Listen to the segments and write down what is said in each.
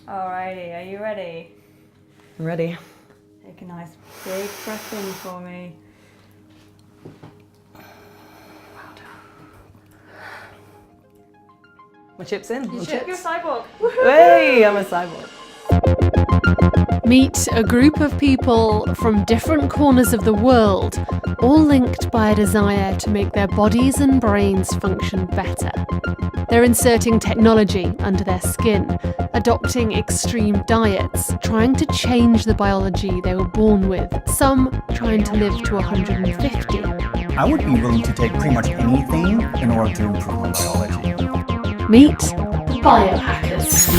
Alrighty, are you ready? I'm ready. Take a nice big breath in for me. My chip's in. You're a cyborg. Hey, I'm a cyborg. Meet a group of people from different corners of the world, all linked by a desire to make their bodies and brains function better. They're inserting technology under their skin, adopting extreme diets, trying to change the biology they were born with, some trying to live to 150. I would be willing to take pretty much anything in order to improve my biology. Meet Biohackers.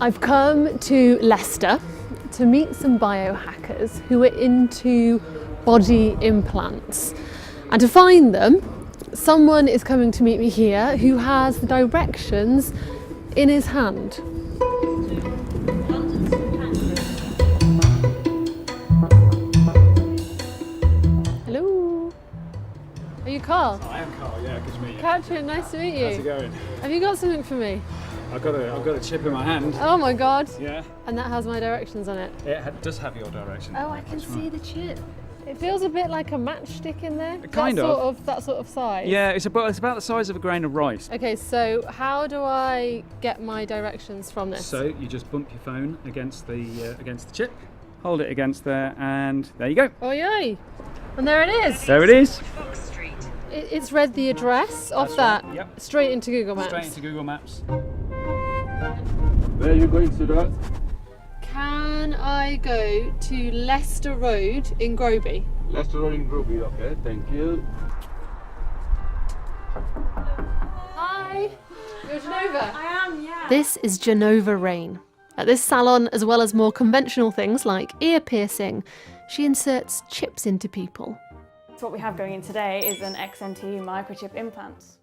I've come to Leicester to meet some biohackers who are into body implants. And to find them, someone is coming to meet me here who has the directions in his hand. Hello. Are you Carl? I am Carl, yeah, good to meet you. Katrin, nice to meet you. How's it going? Have you got something for me? I've got a chip in my hand. Oh my god. Yeah. And that has my directions on it. It does have your direction. Oh, I can see the chip. It feels a bit like a matchstick in there. Kind of. That sort of size. Yeah, it's about the size of a grain of rice. Okay, so how do I get my directions from this? So you just bump your phone against the chip, hold it against there, and there you go. Oh yay! And there it is. There it is. It's read the address off that. Right. Yep. Straight into Google Maps. Straight into Google Maps. Where are you going to that? Can I go to Leicester Road in Groby? Leicester Road in Groby, okay, thank you. Hi, you're Genova. I am, yeah. This is Genova Rain. At this salon, as well as more conventional things like ear piercing, she inserts chips into people. So what we have going in today is an XNT microchip implants.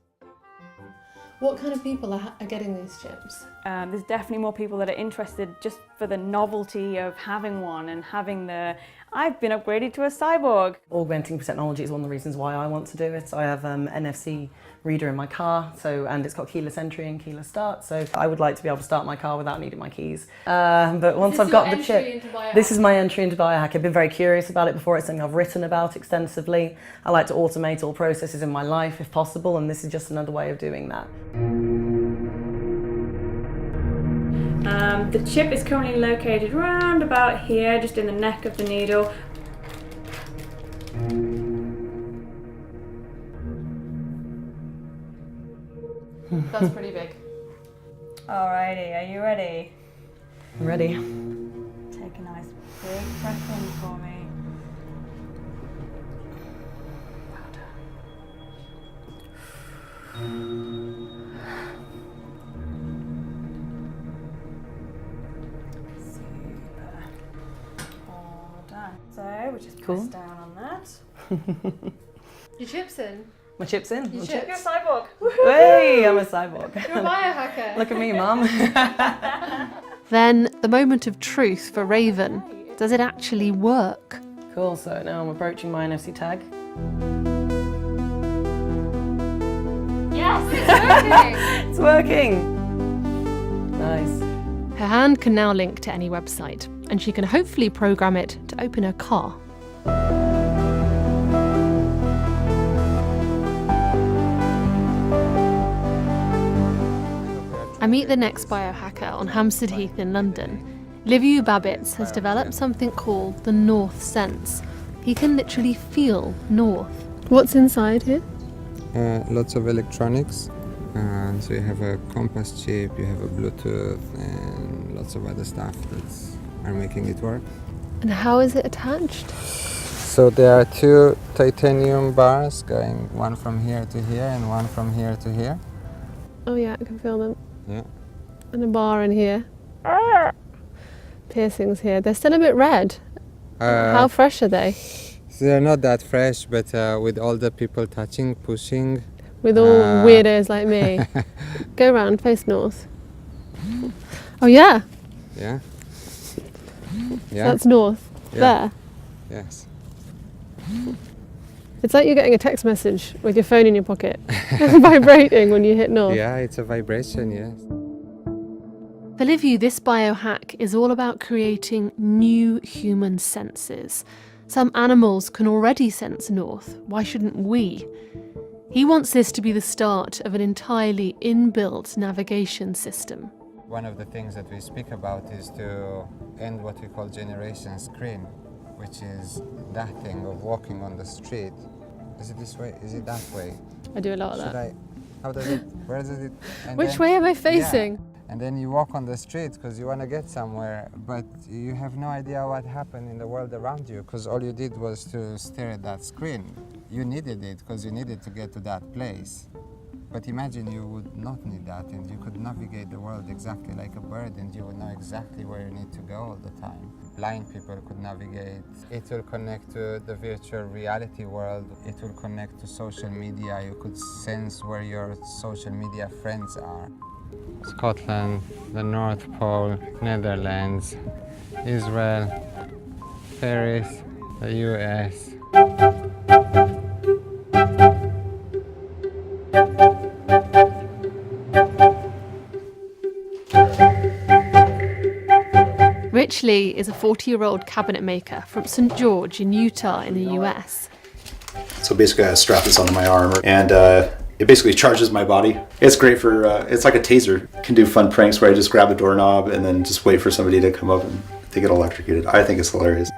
What kind of people are getting these chips? There's definitely more people that are interested just for the novelty of having one and having I've been upgraded to a cyborg. Augmenting technology is one of the reasons why I want to do it. I have NFC reader in my car, and it's got keyless entry and keyless start, so I would like to be able to start my car without needing my keys. But once I've got the chip, this is my entry into biohack. I've been very curious about it before. It's something I've written about extensively. I like to automate all processes in my life if possible, and this is just another way of doing that. The chip is currently located around about here, just in the neck of the needle. That's pretty big. Alrighty, are you ready? I'm ready. Take a nice big breath in for me. Super. All done. So we just press down on that. Your chip's in. My chip's in. Your My chip? You're a chips. cyborg. Hey, I'm a cyborg. You're a biohacker. Look at me, Mum. Then the moment of truth for Raven. Does it actually work? Cool, so now I'm approaching my NFC tag. Yes, It's working! Nice. Her hand can now link to any website, and she can hopefully program it to open her car. I meet the next biohacker on Hampstead Heath in London. Liviu Babitz has developed something called the North Sense. He can literally feel north. What's inside here? Lots of electronics. So you have a compass chip, you have a Bluetooth, and lots of other stuff that are making it work. And how is it attached? So there are two titanium bars going one from here to here and one from here to here. Oh yeah, I can feel them. Yeah. And a bar in here. Piercings here. They're still a bit red. How fresh are they? So they're not that fresh, but with all the people touching, pushing, with all weirdos like me. Go round, face north. Oh yeah, Yeah. so Yeah. that's north. Yeah. There. Yes. It's like you're getting a text message with your phone in your pocket, vibrating when you hit north. Yeah, it's a vibration. Yes. For Liviu, this biohack is all about creating new human senses. Some animals can already sense north. Why shouldn't we? He wants this to be the start of an entirely inbuilt navigation system. One of the things that we speak about is to end what we call generation screen, which is that thing of walking on the street. Is it this way? Is it that way? I do a lot of Should that. I? How does it? Where does it? And Which then- way am I facing? Yeah. And then you walk on the street because you want to get somewhere, but you have no idea what happened in the world around you because all you did was to stare at that screen. You needed it because you needed to get to that place. But imagine you would not need that and you could navigate the world exactly like a bird and you would know exactly where you need to go all the time. Blind people could navigate. It will connect to the virtual reality world. It will connect to social media. You could sense where your social media friends are. Scotland, the North Pole, Netherlands, Israel, Paris, the US. Rich Lee is a 40-year-old cabinet maker from St. George in Utah in the US. So basically I strap this onto my arm and it basically charges my body. It's great for, it's like a taser. Can do fun pranks where I just grab a doorknob and then just wait for somebody to come up and they get electrocuted. I think it's hilarious.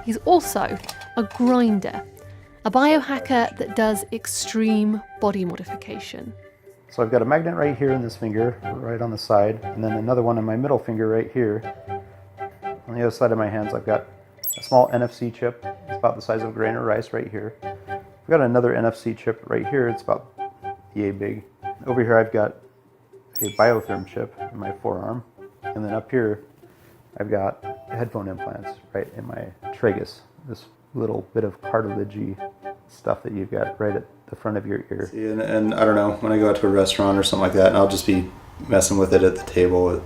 He's also a grinder, a biohacker that does extreme body modification. So I've got a magnet right here in this finger, right on the side, and then another one in my middle finger right here. On the other side of my hands, I've got a small NFC chip. It's about the size of a grain of rice right here. I've got another NFC chip right here. It's about yay big. Over here, I've got a biotherm chip in my forearm. And then up here, I've got headphone implants right in my tragus. This little bit of cartilagey stuff that you've got right at the front of your ear. See, and I don't know, when I go out to a restaurant or something like that and I'll just be messing with it at the table, it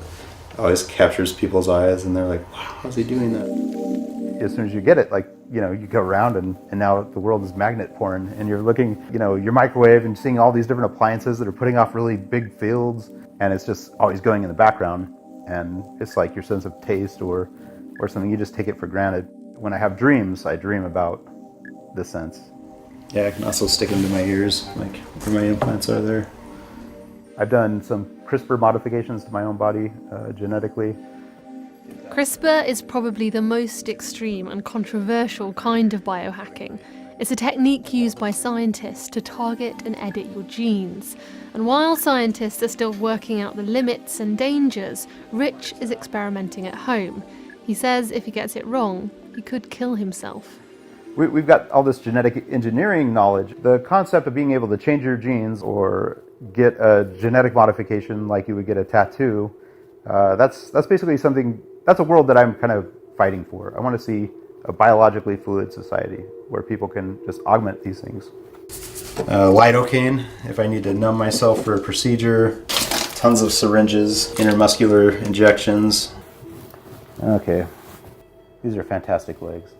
always captures people's eyes and they're like, wow, how's he doing that? As soon as you get it, like, you know, you go around and now the world is magnet porn and you're looking, you know, your microwave and seeing all these different appliances that are putting off really big fields and it's just always going in the background and it's like your sense of taste or something, you just take it for granted. When I have dreams, I dream about the sense. Yeah, I can also stick them to my ears, like where my implants are there. I've done some CRISPR modifications to my own body genetically. CRISPR is probably the most extreme and controversial kind of biohacking. It's a technique used by scientists to target and edit your genes. And while scientists are still working out the limits and dangers, Rich is experimenting at home. He says if he gets it wrong, he could kill himself. We've got all this genetic engineering knowledge. The concept of being able to change your genes or get a genetic modification like you would get a tattoo, that's basically something, that's a world that I'm kind of fighting for. I want to see a biologically fluid society where people can just augment these things. Lidocaine, if I need to numb myself for a procedure, tons of syringes, intermuscular injections. Okay, these are fantastic legs.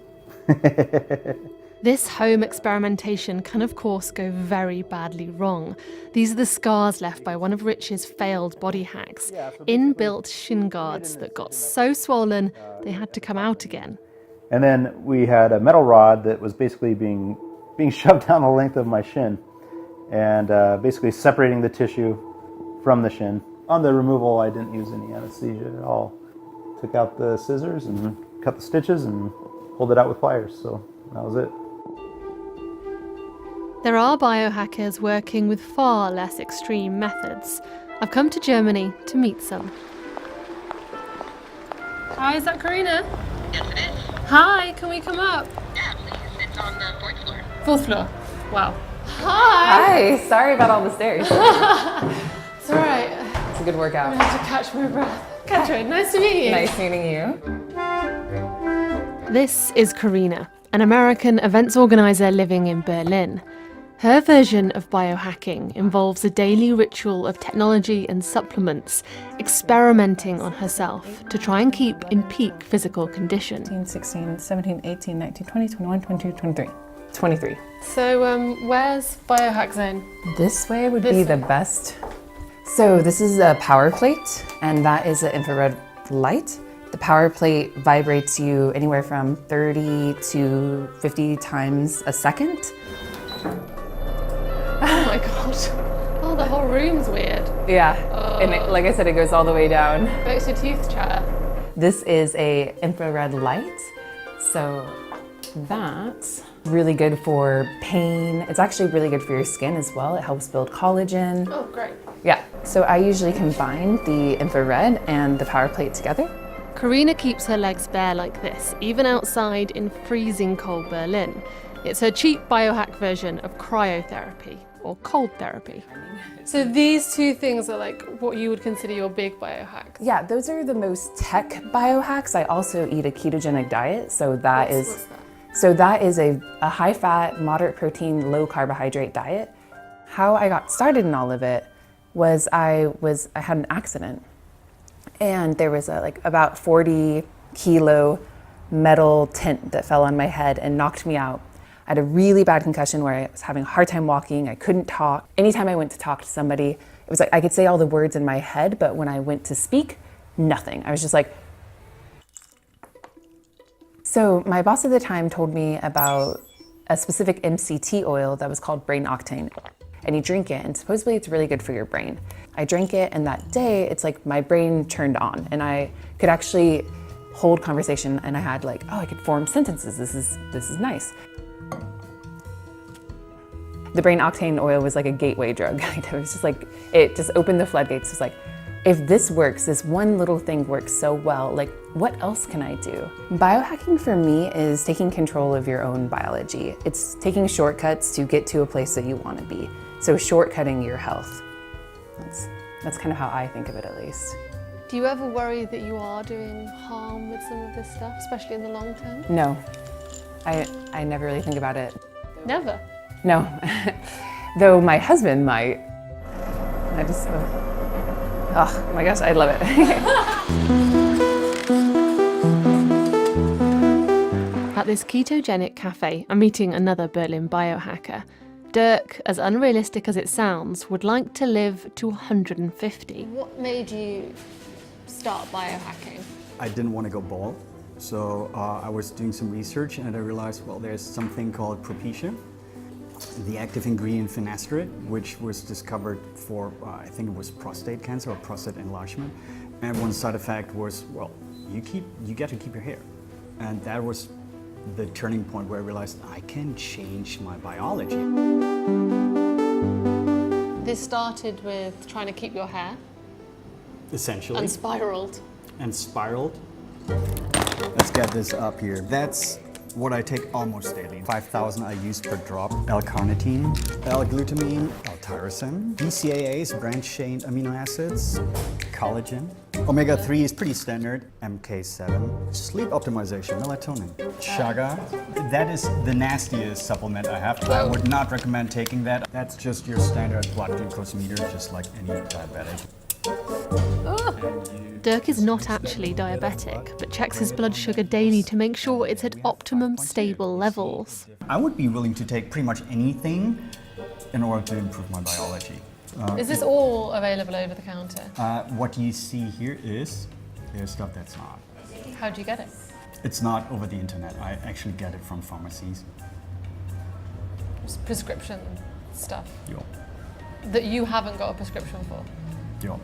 This home experimentation can of course go very badly wrong. These are the scars left by one of Rich's failed body hacks. Inbuilt shin guards that got so swollen they had to come out again. And then we had a metal rod that was basically being shoved down the length of my shin and basically separating the tissue from the shin. On the removal, I didn't use any anesthesia at all. Took out the scissors and cut the stitches and pulled it out with pliers, so that was it. There are biohackers working with far less extreme methods. I've come to Germany to meet some. Hi, is that Karina? Yes, it is. Hi, can we come up? Yeah, please. It's on the fourth floor. Fourth floor. Wow. Hi. Hi, sorry about all the stairs. It's all right. It's a good workout. I have to catch my breath. Katrin, nice to meet you. Nice meeting you. This is Karina, an American events organizer living in Berlin. Her version of biohacking involves a daily ritual of technology and supplements, experimenting on herself to try and keep in peak physical condition. 15, 16, 17, 18, 19, 20, 21, 22, 23. 23. So where's Biohack Zone? This way would be the best. So this is a power plate, and that is an infrared light. The power plate vibrates you anywhere from 30 to 50 times a second. Oh my god. Oh, the whole room's weird. Yeah, and like I said, it goes all the way down. Makes your teeth chatter. This is a infrared light, so that's really good for pain. It's actually really good for your skin as well. It helps build collagen. Oh, great. Yeah, so I usually combine the infrared and the power plate together. Karina keeps her legs bare like this, even outside in freezing cold Berlin. It's her cheap biohack version of cryotherapy, or cold therapy. So these two things are like what you would consider your big biohacks? Yeah, those are the most tech biohacks. I also eat a ketogenic diet, so that is a high-fat, moderate protein, low carbohydrate diet. How I got started in all of it was I had an accident, and there was about 40 kilo metal tint that fell on my head and knocked me out. I had a really bad concussion where I was having a hard time walking, I couldn't talk. Anytime I went to talk to somebody, it was like I could say all the words in my head, but when I went to speak, nothing. I was just like. So my boss at the time told me about a specific MCT oil that was called brain octane. And you drink it, and supposedly it's really good for your brain. I drank it, and that day, it's like my brain turned on, and I could actually hold conversation, and I had I could form sentences. This is nice. The brain octane oil was like a gateway drug. It was just it just opened the floodgates. It's like, if this works, this one little thing works so well, what else can I do? Biohacking for me is taking control of your own biology. It's taking shortcuts to get to a place that you want to be. So shortcutting your health. That's kind of how I think of it, at least. Do you ever worry that you are doing harm with some of this stuff, especially in the long term? No, I never really think about it. Never? No, though my husband might. Oh my gosh, I love it. At this ketogenic cafe, I'm meeting another Berlin biohacker. Dirk, as unrealistic as it sounds, would like to live to 150. What made you start biohacking? I didn't want to go bald, so I was doing some research and I realized, well, there's something called propecia, the active ingredient finasteride, which was discovered for, I think it was prostate cancer or prostate enlargement. And one side effect was, well, you get to keep your hair. And that was the turning point where I realized I can change my biology. This started with trying to keep your hair. Essentially. And spiraled. Let's get this up here. That's what I take almost daily. 5,000 I use per drop. L-carnitine, L-glutamine, L-tyrosine, BCAAs, branched-chain amino acids, collagen. Omega-3 is pretty standard, MK7. Sleep optimization, melatonin. Chaga, that is the nastiest supplement I have. I would not recommend taking that. That's just your standard blood glucose meter, just like any diabetic. Dirk is not actually diabetic, but checks his blood sugar daily to make sure it's at optimum stable levels. I would be willing to take pretty much anything in order to improve my biology. Is this all available over the counter? What you see here is stuff that's not. How do you get it? It's not over the internet. I actually get it from pharmacies. Just prescription stuff? Yo. That you haven't got a prescription for? Yo.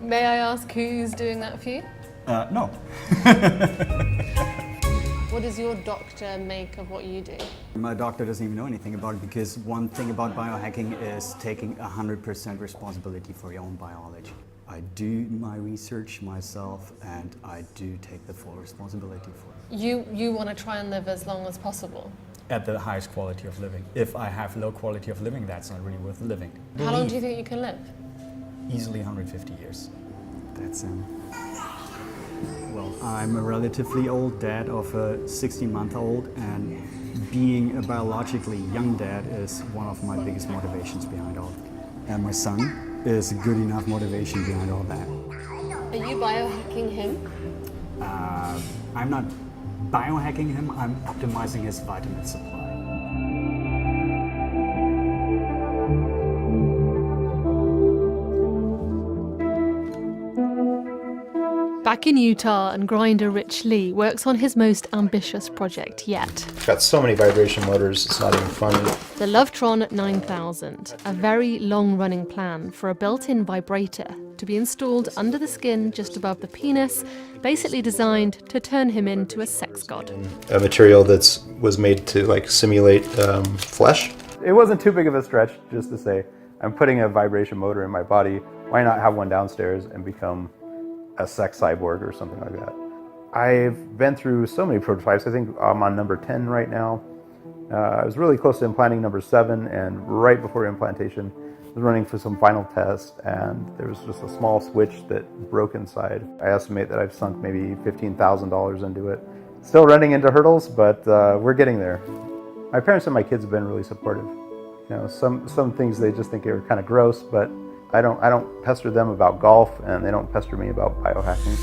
May I ask who's doing that for you? No. What does your doctor make of what you do? My doctor doesn't even know anything about it because one thing about biohacking is taking 100% responsibility for your own biology. I do my research myself and I do take the full responsibility for it. You want to try and live as long as possible? At the highest quality of living. If I have low quality of living, that's not really worth living. How long do you think you can live? Easily 150 years. That's well, I'm a relatively old dad of a 16-month-old, and being a biologically young dad is one of my biggest motivations behind all. And my son is good enough motivation behind all that. Are you biohacking him? I'm not biohacking him, I'm optimizing his vitamin supply. Back in Utah, and grinder Rich Lee works on his most ambitious project yet. I've got so many vibration motors, it's not even funny. The Lovetron 9000, a very long-running plan for a built-in vibrator to be installed under the skin just above the penis, basically designed to turn him into a sex god. A material that was made to like simulate flesh. It wasn't too big of a stretch just to say, I'm putting a vibration motor in my body, why not have one downstairs and become a sex cyborg or something like that. I've been through so many prototypes. I think I'm on number 10 right now. I was really close to implanting number 7, and right before implantation, I was running for some final tests, and there was just a small switch that broke inside. I estimate that I've sunk maybe $15,000 into it. Still running into hurdles, but we're getting there. My parents and my kids have been really supportive. You know, some things they just think are kind of gross, but I don't pester them about golf, and they don't pester me about biohacking.